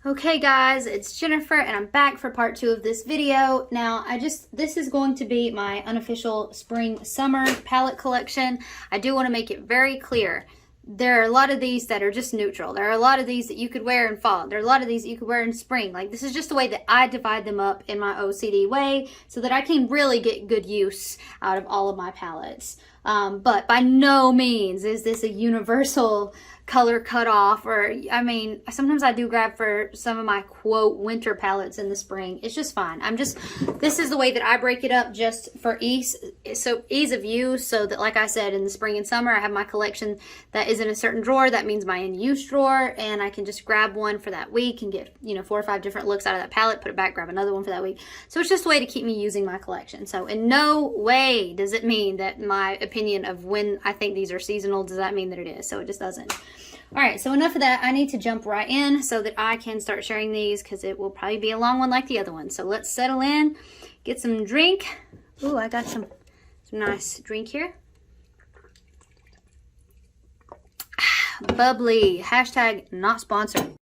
Okay guys, it's Jennifer and I'm back for part 2 of this video. Now, this is going to be my unofficial spring summer palette collection. I do want to make it very clear. There are a lot of these that are just neutral. There are a lot of these that you could wear in fall. There are a lot of these that you could wear in spring. Like, this is just the way that I divide them up in my OCD way so that I can really get good use out of all of my palettes. But by no means is this a universal color cutoff, or I mean, sometimes I do grab for some of my quote winter palettes in the spring. It's just fine. This is the way that I break it up just for ease of use, so that, like I said, in the spring and summer I have my collection that is in a certain drawer. That means my in use drawer, and I can just grab one for that week and get 4 or 5 different looks out of that palette, put it back, grab another one for that week. So it's just a way to keep me using my collection. So in no way does it mean that my opinion of when I think these are seasonal, does that mean that it is? So it just doesn't. All right, so enough of that. I need to jump right in so that I can start sharing these, because it will probably be a long one like the other one. So let's settle in, get some drink. Ooh, I got some nice drink here. Bubbly, hashtag not sponsored.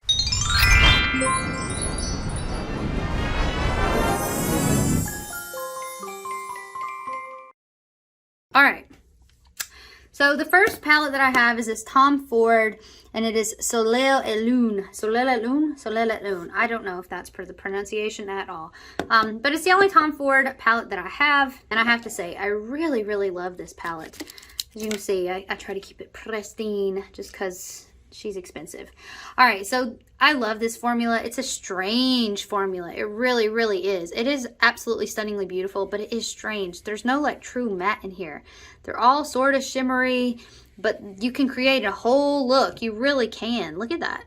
All right. So the first palette that I have is this Tom Ford, and it is Soleil et Lune. Soleil et Lune? Soleil et Lune. I don't know if that's per the pronunciation at all. But it's the only Tom Ford palette that I have, and I have to say, I really, really love this palette. As you can see, I try to keep it pristine just because she's expensive. All right, so I love this formula. It's a strange formula. It really, really is. It is absolutely stunningly beautiful, but it is strange. There's no like true matte in here. They're all sort of shimmery, but you can create a whole look. You really can. Look at that.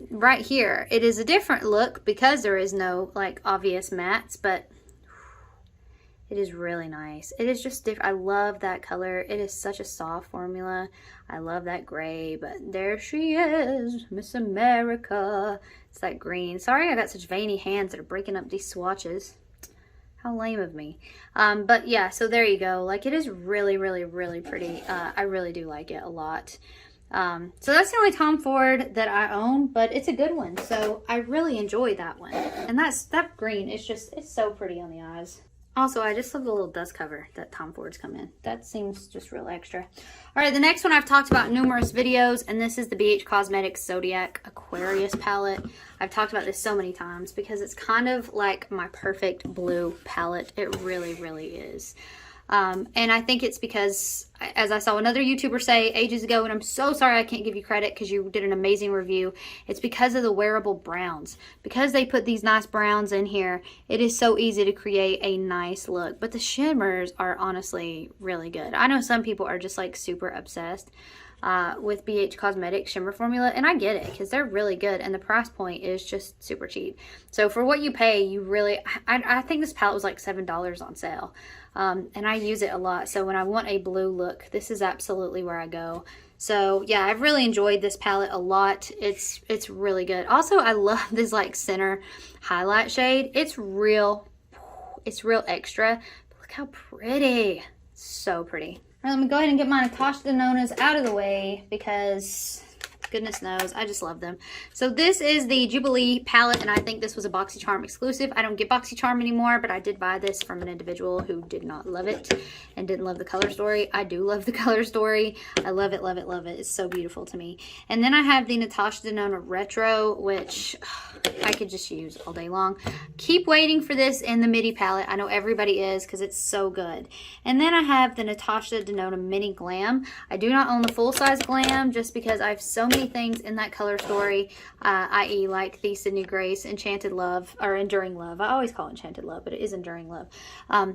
Right here, it is a different look because there is no like obvious mattes, but it is really nice. It is just different. I love that color. It is such a soft formula. I love that gray, but there she is, Miss America. It's that green. Sorry I got such veiny hands that are breaking up these swatches. How lame of me. But yeah, so there you go. Like, it is really, really, really pretty. I really do like it a lot. So that's the only Tom Ford that I own, but it's a good one. So I really enjoy that one. And that green, it's so pretty on the eyes. Also, I just love the little dust cover that Tom Fords come in. That seems just real extra. All right, the next one I've talked about in numerous videos, and this is the BH Cosmetics Zodiac Aquarius palette. I've talked about this so many times because it's kind of like my perfect blue palette. It really, really is. And I think it's because, as I saw another YouTuber say ages ago, and I'm so sorry I can't give you credit because you did an amazing review, it's because of the wearable browns. Because they put these nice browns in here, it is so easy to create a nice look. But the shimmers are honestly really good. I know some people are just like super obsessed with BH Cosmetics shimmer formula, and I get it because they're really good, and the price point is just super cheap. So for what you pay, you really, I think this palette was like $7 on sale. And I use it a lot, so when I want a blue look, this is absolutely where I go. So yeah, I've really enjoyed this palette a lot. It's really good. Also, I love this like center highlight shade. It's real extra, but look how pretty. So pretty. All right, let me go ahead and get my Natasha Denonas out of the way because goodness knows, I just love them. So this is the Jubilee palette, and I think this was a BoxyCharm exclusive. I don't get BoxyCharm anymore, but I did buy this from an individual who did not love it and didn't love the color story. I do love the color story. I love it, love it, love it. It's so beautiful to me. And then I have the Natasha Denona Retro, which I could just use all day long. Keep waiting for this in the midi palette. I know everybody is because it's so good. And then I have the Natasha Denona Mini Glam. I do not own the full-size Glam just because I have so many things in that color story, i.e. like the Sydney Grace Enchanted Love, or Enduring Love. I always call it Enchanted Love, but it is Enduring Love.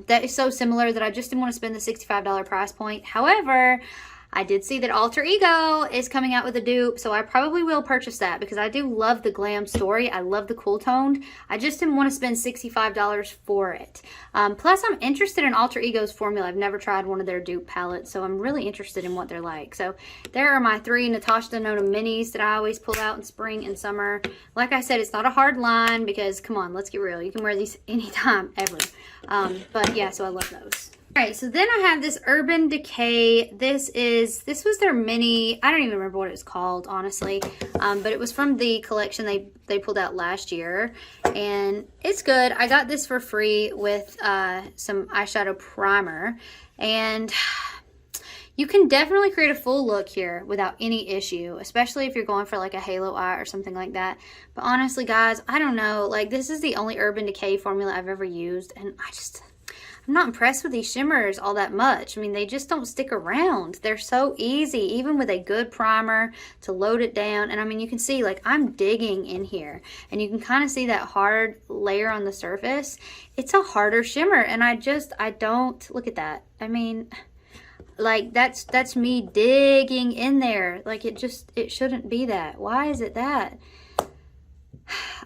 That is so similar that I just didn't want to spend the $65 price point. However, I did see that Alter Ego is coming out with a dupe, so I probably will purchase that because I do love the glam story. I love the cool toned. I just didn't want to spend $65 for it. Plus, I'm interested in Alter Ego's formula. I've never tried one of their dupe palettes, so I'm really interested in what they're like. So there are my 3 Natasha Denona minis that I always pull out in spring and summer. Like I said, it's not a hard line because, come on, let's get real. You can wear these anytime, ever. But yeah, so I love those. All right, so then I have this Urban Decay. This was their mini, I don't even remember what it's called, honestly. But it was from the collection they pulled out last year. And it's good. I got this for free with some eyeshadow primer. And you can definitely create a full look here without any issue, especially if you're going for like a halo eye or something like that. But honestly, guys, I don't know. Like, this is the only Urban Decay formula I've ever used. And I'm not impressed with these shimmers all that much. I mean, they just don't stick around. They're so easy, even with a good primer, to load it down. And I mean, you can see, like, I'm digging in here. And you can kind of see that hard layer on the surface. It's a harder shimmer. And I don't, look at that. I mean, like, that's me digging in there. Like, it shouldn't be that. Why is it that?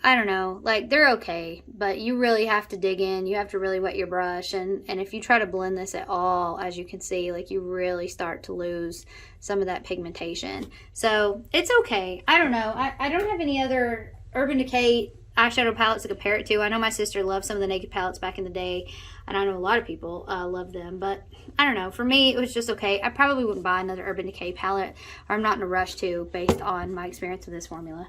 I don't know, like, they're okay, but you really have to dig in. You have to really wet your brush, and if you try to blend this at all, as you can see, like, you really start to lose some of that pigmentation. So it's okay. I don't know. I don't have any other Urban Decay eyeshadow palettes to compare it to. I know my sister loved some of the Naked palettes back in the day, and I know a lot of people love them, but I don't know. For me, it was just okay. I probably wouldn't buy another Urban Decay palette, or I'm not in a rush to, based on my experience with this formula.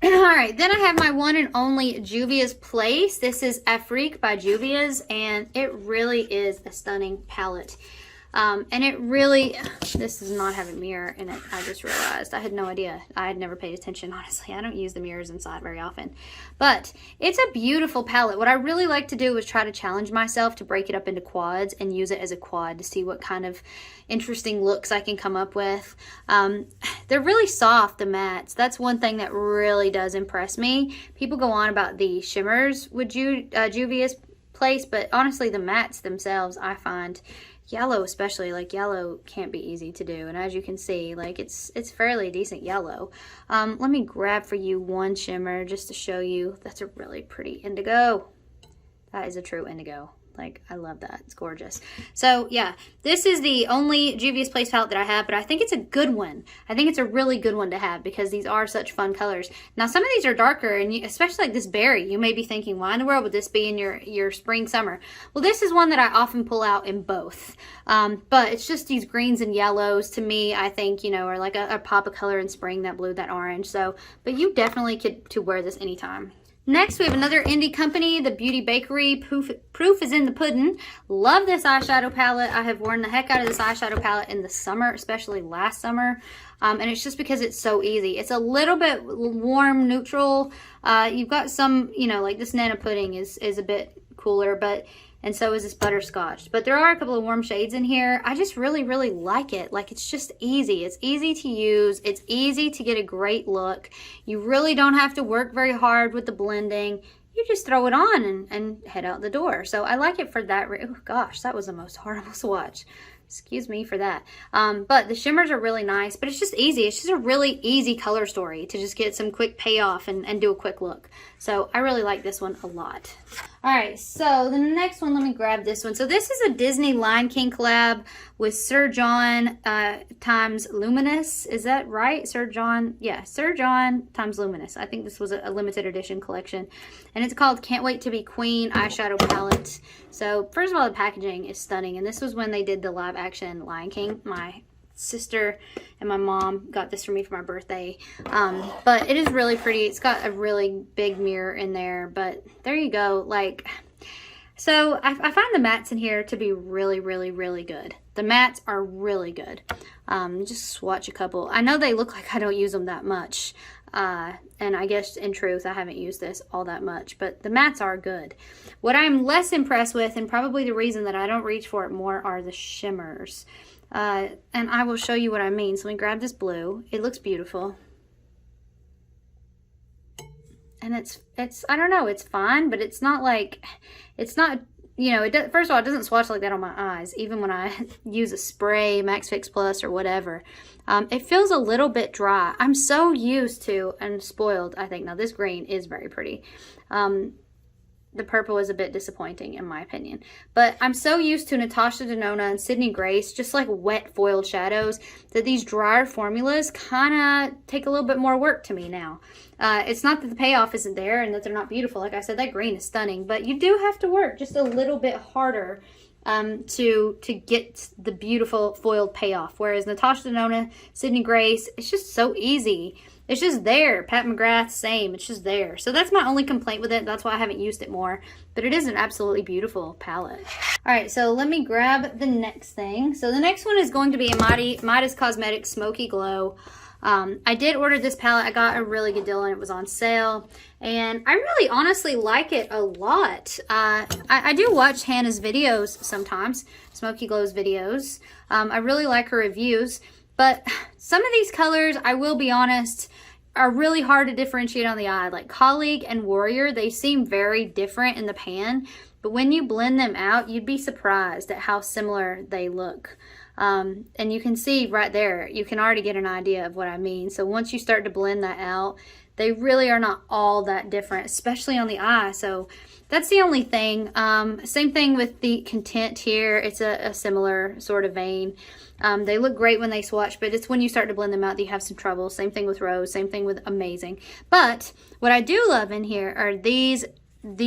All right, then I have my one and only Juvia's Place. This is Afrique by Juvia's, and it really is a stunning palette. And it really, this does not have a mirror in it. I just realized. I had no idea. I had never paid attention, honestly. I don't use the mirrors inside very often. But it's a beautiful palette. What I really like to do is try to challenge myself to break it up into quads and use it as a quad to see what kind of interesting looks I can come up with. They're really soft, the mattes. That's one thing that really does impress me. People go on about the shimmers with Juvia's Place, but honestly, the mattes themselves, I find, yellow especially, like, yellow can't be easy to do. And as you can see, like, it's fairly decent yellow. Let me grab for you one shimmer just to show you. That's a really pretty indigo. That is a true indigo. Like, I love that. It's gorgeous. So, yeah, this is the only Juvia's Place palette that I have, but I think it's a good one. I think it's a really good one to have because these are such fun colors. Now, some of these are darker, and especially like this berry, you may be thinking, why in the world would this be in your spring, summer? Well, this is one that I often pull out in both. But it's just these greens and yellows, to me, I think, you know, are like a pop of color in spring, that blue, that orange. So, but you definitely could wear this anytime. Next, we have another indie company, the Beauty Bakerie. Proof is in the pudding. Love this eyeshadow palette. I have worn the heck out of this eyeshadow palette in the summer, especially last summer. And it's just because it's so easy. It's a little bit warm, neutral. You've got some, you know, like this Nana Pudding is a bit cooler, but and so is this Butterscotch. But there are a couple of warm shades in here. I just really, really like it. Like, it's just easy. It's easy to use. It's easy to get a great look. You really don't have to work very hard with the blending. You just throw it on and head out the door. So I like it for that. Oh gosh, that was the most horrible swatch. Excuse me for that. But the shimmers are really nice, but it's just easy. It's just a really easy color story to just get some quick payoff and do a quick look. So I really like this one a lot. All right, so the next one, let me grab this one. So this is a Disney Lion King collab with Sir John times Luminess. Is that right? Sir John? Yeah, Sir John times Luminess. I think this was a limited edition collection. And it's called Can't Wait to Be Queen eyeshadow palette. So first of all, the packaging is stunning. And this was when they did the live action Lion King. My sister and my mom got this for me for my birthday. But it is really pretty. It's got a really big mirror in there, but there you go. Like, so I find the mattes in here to be really, really, really good. The mattes are really good. Just swatch a couple. I know they look like I don't use them that much. And I guess in truth, I haven't used this all that much, but the mattes are good. What I'm less impressed with, and probably the reason that I don't reach for it more, are the shimmers. And I will show you what I mean. So let me grab this blue. It looks beautiful. And it's I don't know, it's fine, but it's not like, it's not, you know, first of all, it doesn't swatch like that on my eyes, even when I use a spray, Max Fix Plus or whatever. It feels a little bit dry. I'm so used to and spoiled, I think. Now, this green is very pretty. The purple is a bit disappointing in my opinion. But I'm so used to Natasha, Denona, and Sydney Grace, just like wet foiled shadows, that these drier formulas kind of take a little bit more work to me now. It's not that the payoff isn't there and that they're not beautiful. Like I said, that green is stunning. But you do have to work just a little bit harder to get the beautiful foiled payoff. Whereas Natasha Denona, Sydney Grace, it's just so easy. It's just there. Pat McGrath, same. It's just there. So that's my only complaint with it. That's why I haven't used it more. But it is an absolutely beautiful palette. All right, so let me grab the next thing. So the next one is going to be a Midas Cosmetics Smoky Glow. I did order this palette. I got a really good deal and it was on sale. And I really honestly like it a lot. I do watch Hannah's videos sometimes, Smoky Glow's videos. I really like her reviews. But some of these colors, I will be honest, are really hard to differentiate on the eye. Like Colleague and Warrior, they seem very different in the pan. But when you blend them out, you'd be surprised at how similar they look. And you can see right there, you can already get an idea of what I mean. So once you start to blend that out, they really are not all that different, especially on the eye. So that's the only thing. Same thing with the Content here. It's a similar sort of vein. They look great when they swatch, but it's when you start to blend them out that you have some trouble. Same thing with Rose, same thing with Amazing. But what I do love in here are these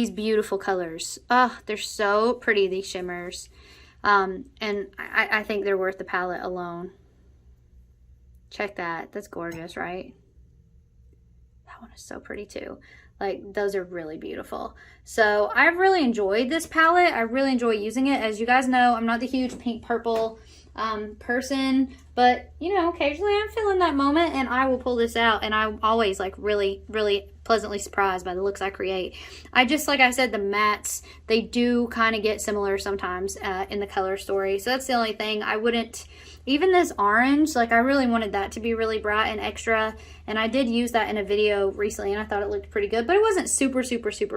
beautiful colors. Oh, they're so pretty, these shimmers. And I think they're worth the palette alone. Check that. That's gorgeous, right? That one is so pretty too. Like, those are really beautiful. So I've really enjoyed this palette. I really enjoy using it. As you guys know, I'm not the huge pink purple person, but you know, occasionally I'm feeling that moment and I will pull this out, and I'm always like really pleasantly surprised by the looks I create. I just, like I said, the mattes, they do kind of get similar sometimes in the color story. So that's the only thing. I wouldn't, even this orange, like I really wanted that to be really bright and extra, and I did use that in a video recently and I thought it looked pretty good, but it wasn't super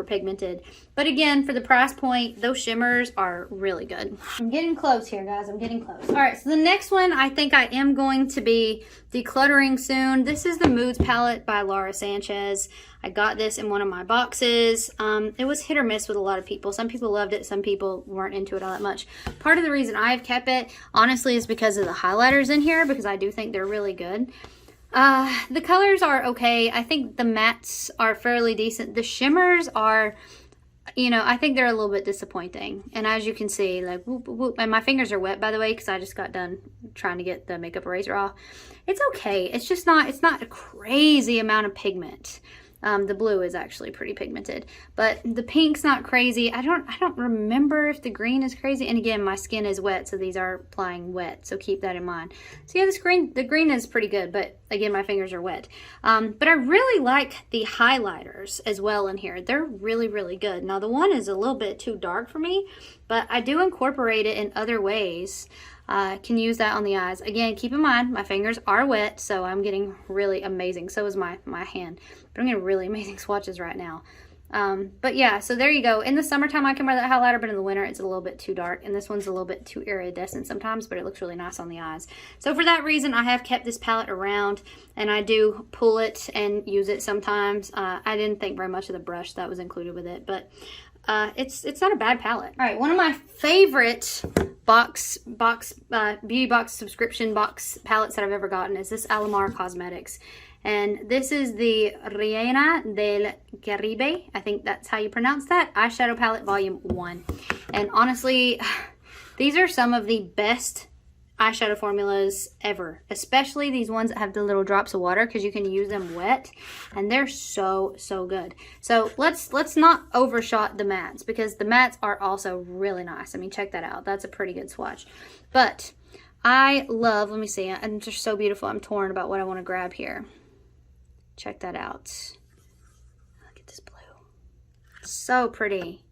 pigmented. But again, for the price point, those shimmers are really good. I'm getting close here, guys. I'm getting close. All right, so the next one I think I am going to be decluttering soon. This is the Moods palette by Laura Sanchez. I got this in one of my boxes. It was hit or miss with a lot of people. Some people loved it, some people weren't into it all that much. Part of the reason I've kept it, honestly, is because of the highlighters in here, because I do think they're really good. The colors are okay. I think the mattes are fairly decent. The shimmers are, you know, I think they're a little bit disappointing. And as you can see, like, whoop, whoop, and my fingers are wet, by the way, because I just got done trying to get the makeup eraser off. It's okay. It's just not, it's not a crazy amount of pigment. The blue is actually pretty pigmented, but the pink's not crazy. I don't remember if the green is crazy. And again, my skin is wet, so these are applying wet, so keep that in mind. So yeah, the green is pretty good, but again, my fingers are wet. But I really like the highlighters as well in here. They're really good. Now the one is a little bit too dark for me, but I do incorporate it in other ways. Can use that on the eyes. Again, keep in mind, my fingers are wet, so I'm getting really amazing. So is my hand. But I'm getting really amazing swatches right now. But yeah, so there you go. In the summertime, I can wear that highlighter, but in the winter, it's a little bit too dark. And this one's a little bit too iridescent sometimes, but it looks really nice on the eyes. So for that reason, I have kept this palette around, and I do pull it and use it sometimes. I didn't think very much of the brush that was included with it, but it's not a bad palette. All right, one of my favorite beauty box subscription box palettes that I've ever gotten is this Alamar Cosmetics. And this is the Reina del Caribe. I think that's how you pronounce that. Eyeshadow palette volume 1. And honestly, these are some of the best eyeshadow formulas ever, especially these ones that have the little drops of water, because you can use them wet, and they're so good. So let's not overshot the mattes, because the mattes are also really nice. I mean, check that out. That's a pretty good swatch. But I love, let me see, and they're so beautiful. I'm torn about what I want to grab here. Check that out. Look at this blue. So pretty.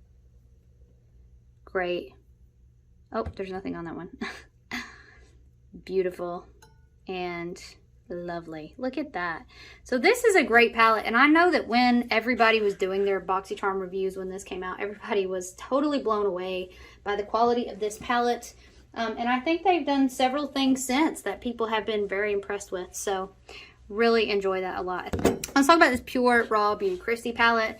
Great. Oh, there's nothing on that one. Beautiful and lovely. Look at that. So this is a great palette, and I know that when everybody was doing their BoxyCharm reviews when this came out, everybody was totally blown away by the quality of this palette. And I think they've done several things since that people have been very impressed with. So really enjoy that a lot. Let's talk about this Pure Raw Beauty Kristi palette.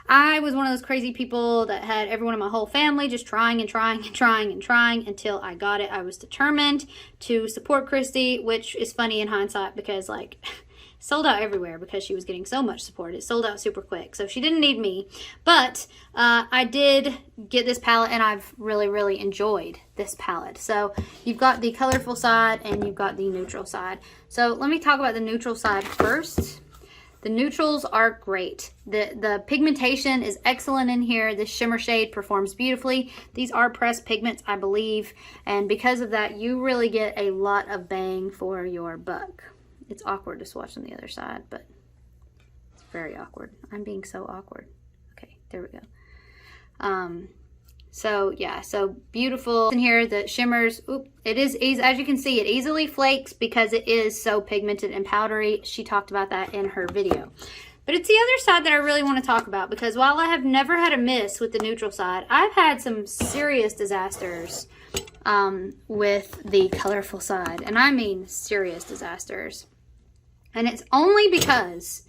I was one of those crazy people that had everyone in my whole family just trying until I got it. I was determined to support Kristi, which is funny in hindsight because, like, sold out everywhere because she was getting so much support. It sold out super quick. So she didn't need me. But I did get this palette, and I've really, really enjoyed this palette. So you've got the colorful side and you've got the neutral side. So let me talk about the neutral side first. The neutrals are great. The pigmentation is excellent in here. This shimmer shade performs beautifully. These are pressed pigments, I believe. And because of that, you really get a lot of bang for your buck. It's awkward to swatch on the other side, but it's very awkward. I'm being so awkward. Okay, there we go. So yeah, so beautiful in here. The shimmers, it is easy, as you can see, it easily flakes because it is so pigmented and powdery. She talked about that in her video. But it's the other side that I really want to talk about, because while I have never had a miss with the neutral side, I've had some serious disasters with the colorful side. And I mean serious disasters. And it's only because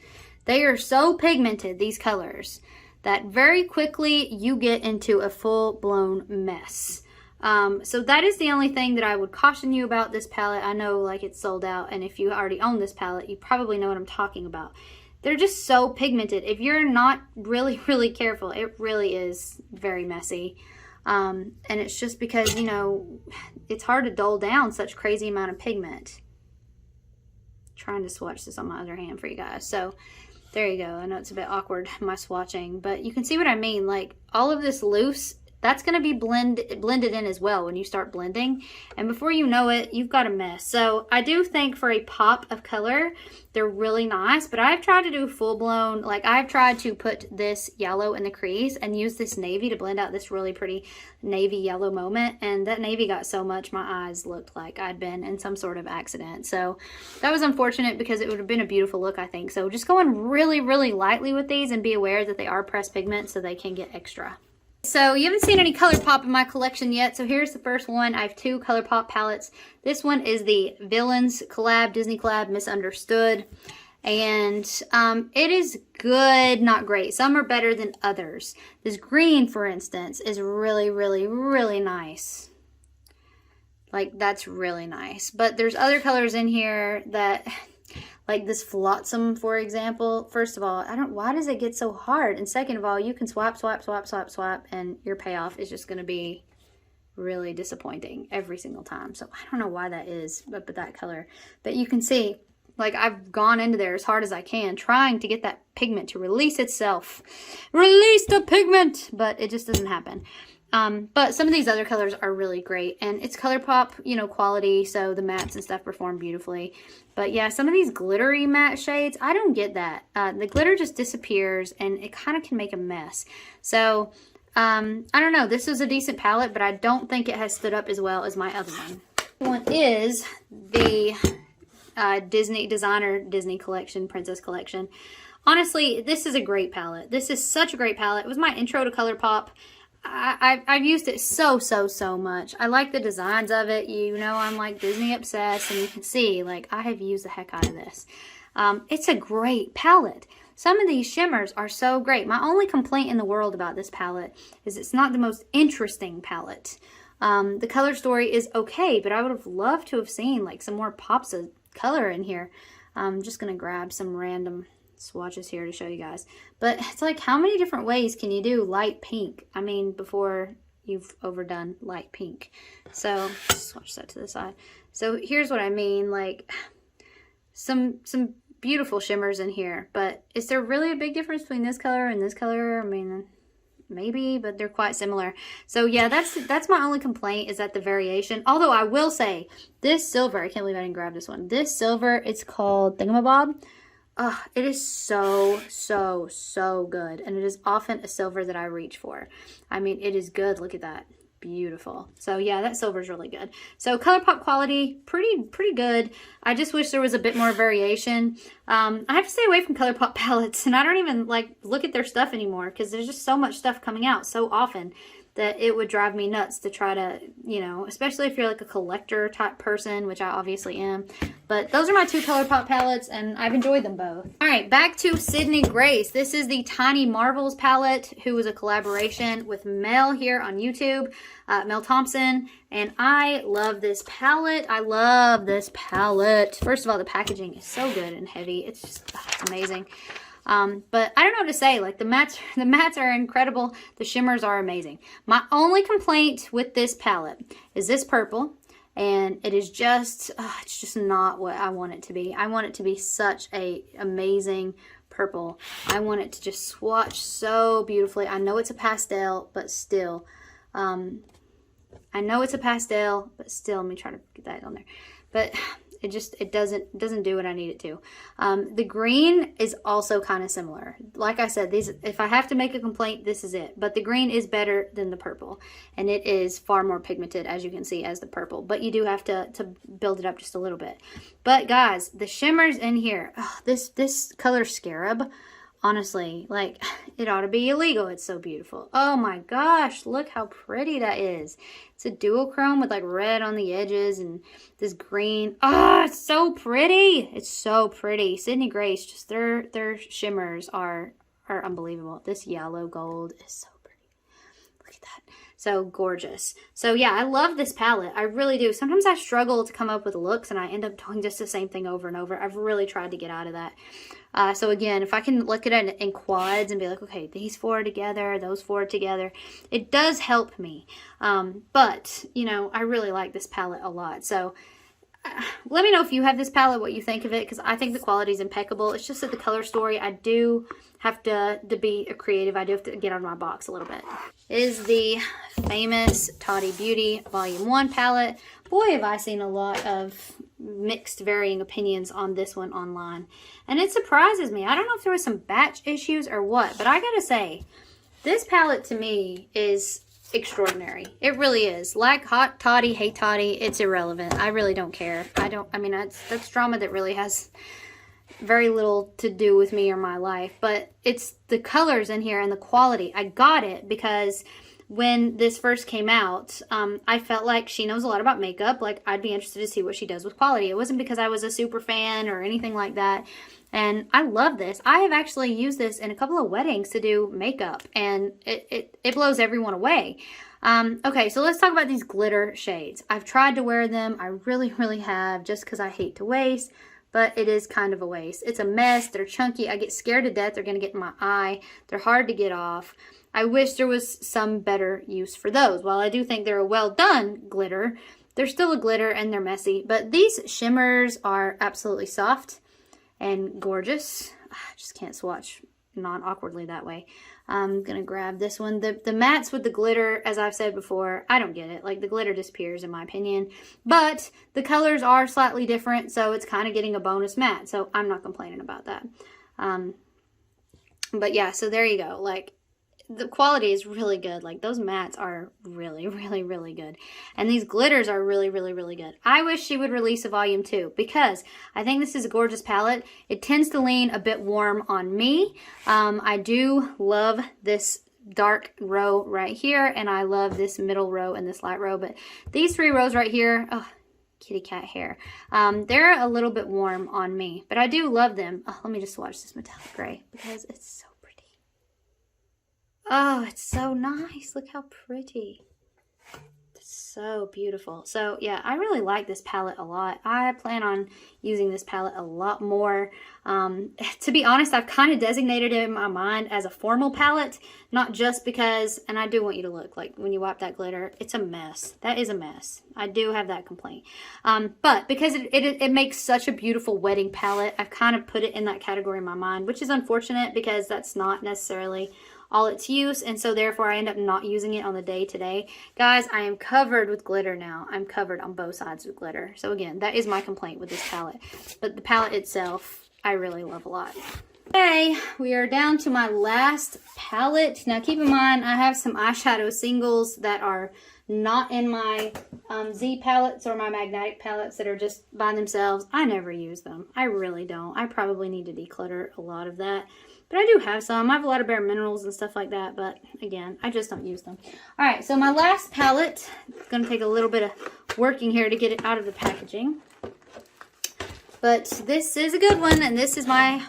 they are so pigmented, these colors, that very quickly you get into a full-blown mess. So that is the only thing that I would caution you about this palette. I know like it's sold out, and if you already own this palette, you probably know what I'm talking about. They're just so pigmented. If you're not really, really careful, it really is very messy. And it's just because, you know, it's hard to dull down such crazy amount of pigment. Trying to swatch this on my other hand for you guys. So there you go. I know it's a bit awkward, my swatching, but you can see what I mean. Like all of this loose, that's going to be blended in as well when you start blending. And before you know it, you've got a mess. So I do think for a pop of color, they're really nice. But I've tried to do full blown, like I've tried to put this yellow in the crease and use this navy to blend out this really pretty navy yellow moment. And that navy got so much, my eyes looked like I'd been in some sort of accident. So that was unfortunate because it would have been a beautiful look, I think. So just go in really, really lightly with these and be aware that they are pressed pigment so they can get extra. So you haven't seen any Colourpop in my collection yet, so here's the first one. I have two Colourpop palettes. This one is the Villains collab, Disney collab, Misunderstood. And it is good, not great. Some are better than others. This green, for instance, is really, really, really nice. Like, that's really nice. But there's other colors in here that... Like this Flotsam, for example. First of all, why does it get so hard? And second of all, you can swap, swap, swap, swap, swap, and your payoff is just going to be really disappointing every single time. So I don't know why that is, but that color. But you can see, like I've gone into there as hard as I can, trying to get that pigment to release itself. Release the pigment! But it just doesn't happen. But some of these other colors are really great, and it's Colourpop, you know, quality, so the mattes and stuff perform beautifully. But yeah, some of these glittery matte shades, I don't get that. The glitter just disappears, and it kind of can make a mess. So, I don't know. This is a decent palette, but I don't think it has stood up as well as my other one. One is the Disney collection, Princess collection. Honestly, this is a great palette. This is such a great palette. It was my intro to Colourpop. I've used it so much. I like the designs of it. You know, I'm like Disney obsessed, and you can see, like, I have used the heck out of this. It's a great palette. Some of these shimmers are so great. My only complaint in the world about this palette is it's not the most interesting palette. The color story is okay, but I would have loved to have seen, like, some more pops of color in here. I'm just going to grab some random swatches here to show you guys, but it's like, how many different ways can you do light pink? I mean, before you've overdone light pink. So swatch that to the side. So here's what I mean, like some beautiful shimmers in here, but is there really a big difference between this color and this color? I mean, maybe, but they're quite similar. So yeah, that's my only complaint, is that the variation. Although I will say, this silver, I can't believe I didn't grab this one. This silver, it's called Thingamabob. It is so good, and it is often a silver that I reach for. I mean, it is good. Look at that. Beautiful. So yeah, that silver is really good. So Colourpop quality, pretty good. I just wish there was a bit more variation. I have to stay away from Colourpop palettes, and I don't even like look at their stuff anymore because there's just so much stuff coming out so often that it would drive me nuts to try to, you know, especially if you're like a collector type person, which I obviously am. But those are my two Colourpop palettes, and I've enjoyed them both. All right, back to Sydney Grace. This is the Tiny Marvels palette, who was a collaboration with Mel here on YouTube, Mel Thompson. And I love this palette. I love this palette. First of all, the packaging is so good and heavy. It's just, it's amazing. But I don't know what to say. Like the mattes are incredible. The shimmers are amazing. My only complaint with this palette is this purple. And it is just, it's just not what I want it to be. I want it to be such a amazing purple. I want it to just swatch so beautifully. I know it's a pastel, but still, I know it's a pastel, but still, let me try to get that on there. But it doesn't do what I need it to. The green is also kind of similar. Like I said, these, if I have to make a complaint, this is it. But the green is better than the purple, and it is far more pigmented, as you can see, as the purple. But you do have to build it up just a little bit. But guys, the shimmers in here, this color Scarab, honestly, like, it ought to be illegal. It's so beautiful. Oh my gosh, look how pretty that is. It's a duochrome with like red on the edges and this green. Oh, it's so pretty. It's so pretty. Sydney Grace, just their shimmers are unbelievable. This yellow gold is so pretty. Look at that. So gorgeous. So yeah, I love this palette. I really do. Sometimes I struggle to come up with looks and I end up doing just the same thing over and over. I've really tried to get out of that. So again, if I can look at it in quads and be like, okay, these four together, those four together, it does help me. But, you know, I really like this palette a lot. So let me know if you have this palette, what you think of it, because I think the quality is impeccable. It's just that the color story, I do have to be a creative. I do have to get out of my box a little bit. It is the famous Tati Beauty Volume 1 palette. Boy, have I seen a lot of mixed varying opinions on this one online. And it surprises me. I don't know if there was some batch issues or what, but I gotta say, this palette to me is extraordinary. It really is. Like hot Tati, hate Tati, it's irrelevant. I really don't care. I mean, that's drama that really has very little to do with me or my life, but it's the colors in here and the quality. I got it because when this first came out, I felt like she knows a lot about makeup. Like, I'd be interested to see what she does with quality. It wasn't because I was a super fan or anything like that. And I love this. I have actually used this in a couple of weddings to do makeup, and it blows everyone away. Okay, so let's talk about these glitter shades. I've tried to wear them. I really, really have, just because I hate to waste. But it is kind of a waste. It's a mess. They're chunky. I get scared to death they're going to get in my eye. They're hard to get off. I wish there was some better use for those. While I do think they're a well done glitter, they're still a glitter and they're messy. But these shimmers are absolutely soft and gorgeous. I just can't swatch non-awkwardly that way. I'm going to grab this one. The mattes with the glitter, as I've said before, I don't get it. Like, the glitter disappears in my opinion. But the colors are slightly different, so it's kind of getting a bonus matte. So I'm not complaining about that. But yeah, so there you go. Like, the quality is really good. Like, those mattes are really, really, really good. And these glitters are really, really, really good. I wish she would release a volume 2 because I think this is a gorgeous palette. It tends to lean a bit warm on me. I do love this dark row right here, and I love this middle row and this light row. But these 3 rows right here, oh, kitty cat hair. They're a little bit warm on me, but I do love them. Oh, let me just swatch this metallic gray because it's so oh, it's so nice. Look how pretty. It's so beautiful. So yeah, I really like this palette a lot. I plan on using this palette a lot more. To be honest, I've kind of designated it in my mind as a formal palette, not just because, and I do want you to look, like when you wipe that glitter, it's a mess. That is a mess. I do have that complaint. But because it makes such a beautiful wedding palette, I've kind of put it in that category in my mind, which is unfortunate because that's not necessarily all its use, and so therefore I end up not using it on the day-to-day. Guys, I am covered with glitter now. I'm covered on both sides with glitter. So again, that is my complaint with this palette. But the palette itself, I really love a lot. Okay, we are down to my last palette. Now keep in mind, I have some eyeshadow singles that are not in my Z palettes or my magnetic palettes that are just by themselves. I never use them. I really don't. I probably need to declutter a lot of that But I do have some. I have a lot of Bare Minerals and stuff like that, but again, I just don't use them. All right, so my last palette, it's going to take a little bit of working here to get it out of the packaging. But this is a good one, and this is my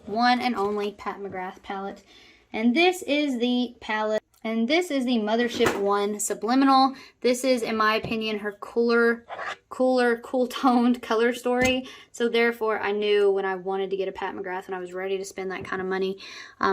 one and only Pat McGrath palette. And this is the palette, and this is the Mothership 1 Subliminal. This is, in my opinion, her cooler, cool-toned color story. So therefore, I knew when I wanted to get a Pat McGrath, when I was ready to spend that kind of money,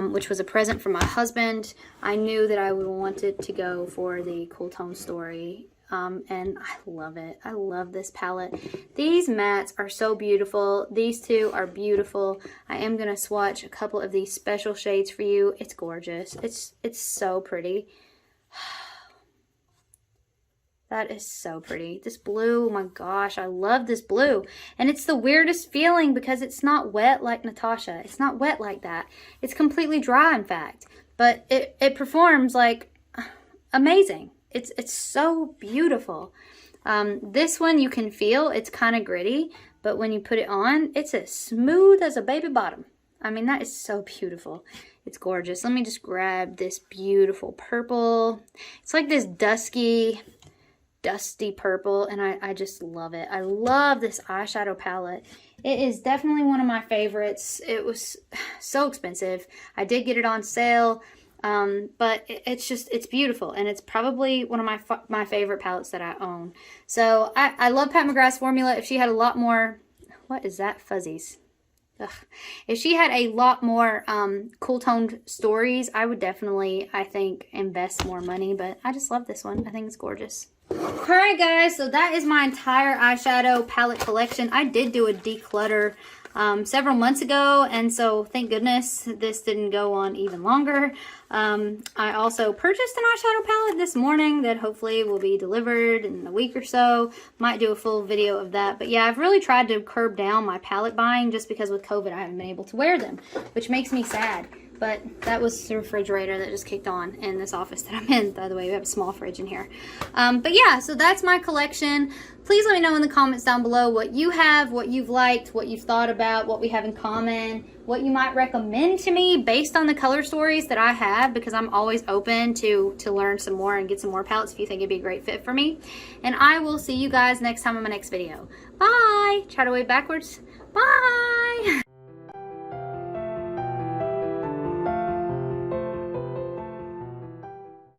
which was a present from my husband, I knew that I would want it to go for the cool tone story. And I love it. I love this palette. These mattes are so beautiful. These two are beautiful. I am going to swatch a couple of these special shades for you. It's gorgeous. It's so pretty. That is so pretty. This blue, oh my gosh, I love this blue. And it's the weirdest feeling because it's not wet like Natasha. It's not wet like that. It's completely dry, in fact. But it performs like amazing. It's so beautiful. This one you can feel it's kind of gritty, but when you put it on, it's as smooth as a baby bottom. I mean, that is so beautiful. It's gorgeous. Let me just grab this beautiful purple. It's like this dusty purple, and I just love it. I love this eyeshadow palette. It is definitely one of my favorites. It was so expensive. I did get it on sale. But it's beautiful, and it's probably one of my favorite palettes that I own. So I love Pat McGrath's formula. If she had a lot more, what is that, fuzzies? Ugh. If she had a lot more cool toned stories, I would definitely, I think, invest more money. But I just love this one. I think it's gorgeous. Alright guys, so that is my entire eyeshadow palette collection. I did do a declutter several months ago, and so thank goodness this didn't go on even longer. I also purchased an eyeshadow palette this morning that hopefully will be delivered in a week or so. Might do a full video of that, but yeah, I've really tried to curb down my palette buying just because with COVID I haven't been able to wear them, which makes me sad. But that was the refrigerator that just kicked on in this office that I'm in. By the way, we have a small fridge in here. But yeah, so that's my collection. Please let me know in the comments down below what you have, what you've liked, what you've thought about, what we have in common, what you might recommend to me based on the color stories that I have, because I'm always open to learn some more and get some more palettes if you think it'd be a great fit for me. And I will see you guys next time on my next video. Bye! Try to wave backwards. Bye!